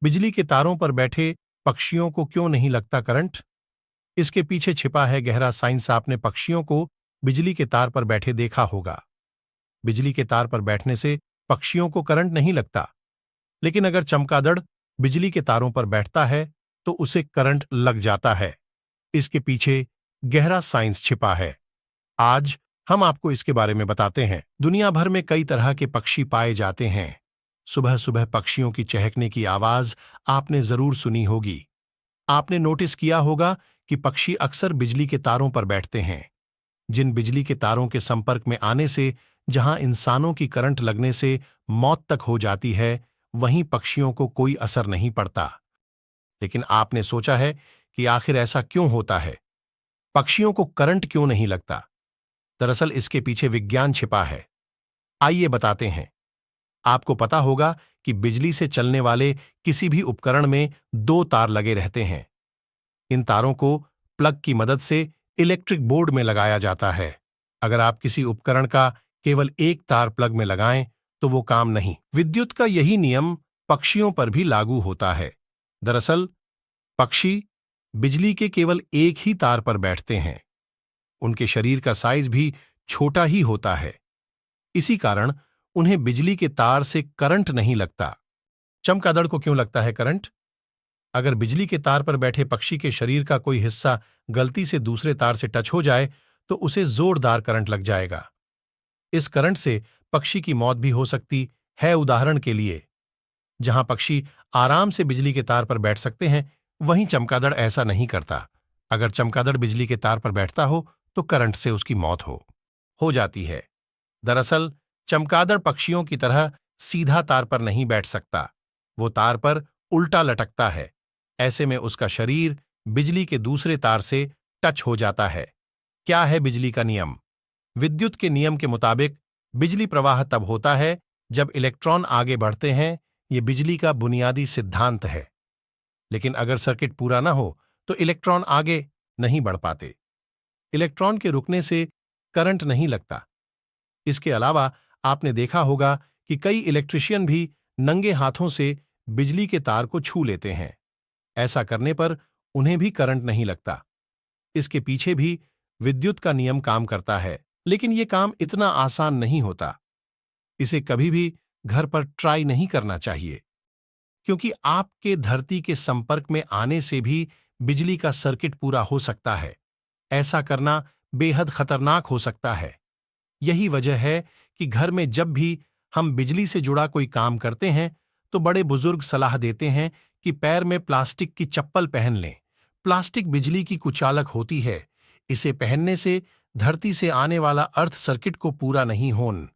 बिजली के तारों पर बैठे पक्षियों को क्यों नहीं लगता करंट? इसके पीछे छिपा है गहरा साइंस। आपने पक्षियों को बिजली के तार पर बैठे देखा होगा। बिजली के तार पर बैठने से पक्षियों को करंट नहीं लगता, लेकिन अगर चमगादड़ बिजली के तारों पर बैठता है तो उसे करंट लग जाता है। इसके पीछे गहरा साइंस छिपा है। आज हम आपको इसके बारे में बताते हैं। दुनिया भर में कई तरह के पक्षी पाए जाते हैं। सुबह सुबह पक्षियों की चहकने की आवाज आपने जरूर सुनी होगी। आपने नोटिस किया होगा कि पक्षी अक्सर बिजली के तारों पर बैठते हैं। जिन बिजली के तारों के संपर्क में आने से जहां इंसानों की करंट लगने से मौत तक हो जाती है, वहीं पक्षियों को कोई असर नहीं पड़ता। लेकिन आपने सोचा है कि आखिर ऐसा क्यों होता है? पक्षियों को करंट क्यों नहीं लगता? दरअसल इसके पीछे विज्ञान छिपा है। आइए बताते हैं। आपको पता होगा कि बिजली से चलने वाले किसी भी उपकरण में दो तार लगे रहते हैं। इन तारों को प्लग की मदद से इलेक्ट्रिक बोर्ड में लगाया जाता है। अगर आप किसी उपकरण का केवल एक तार प्लग में लगाएं तो वो काम नहीं। विद्युत का यही नियम पक्षियों पर भी लागू होता है। दरअसल पक्षी बिजली के केवल एक ही तार पर बैठते हैं। उनके शरीर का साइज भी छोटा ही होता है। इसी कारण उन्हें बिजली के तार से करंट नहीं लगता। चमगादड़ को क्यों लगता है करंट? अगर बिजली के तार पर बैठे पक्षी के शरीर का कोई हिस्सा गलती से दूसरे तार से टच हो जाए तो उसे जोरदार करंट लग जाएगा। इस करंट से पक्षी की मौत भी हो सकती है। उदाहरण के लिए, जहां पक्षी आराम से बिजली के तार पर बैठ सकते हैं, वहीं चमगादड़ ऐसा नहीं करता। अगर चमगादड़ बिजली के तार पर बैठता हो तो करंट से उसकी मौत हो जाती है। दरअसल चमगादड़ पक्षियों की तरह सीधा तार पर नहीं बैठ सकता। वो तार पर उल्टा लटकता है। ऐसे में उसका शरीर बिजली के दूसरे तार से टच हो जाता है। क्या है बिजली का नियम? विद्युत के नियम के मुताबिक बिजली प्रवाह तब होता है जब इलेक्ट्रॉन आगे बढ़ते हैं। ये बिजली का बुनियादी सिद्धांत है। लेकिन अगर सर्किट पूरा ना हो तो इलेक्ट्रॉन आगे नहीं बढ़ पाते। इलेक्ट्रॉन के रुकने से करंट नहीं लगता। इसके अलावा आपने देखा होगा कि कई इलेक्ट्रिशियन भी नंगे हाथों से बिजली के तार को छू लेते हैं। ऐसा करने पर उन्हें भी करंट नहीं लगता। इसके पीछे भी विद्युत का नियम काम करता है। लेकिन यह काम इतना आसान नहीं होता। इसे कभी भी घर पर ट्राई नहीं करना चाहिए, क्योंकि आपके धरती के संपर्क में आने से भी बिजली का सर्किट पूरा हो सकता है। ऐसा करना बेहद खतरनाक हो सकता है। यही वजह है कि घर में जब भी हम बिजली से जुड़ा कोई काम करते हैं तो बड़े बुजुर्ग सलाह देते हैं कि पैर में प्लास्टिक की चप्पल पहन लें। प्लास्टिक बिजली की कुचालक होती है। इसे पहनने से धरती से आने वाला अर्थ सर्किट को पूरा नहीं होन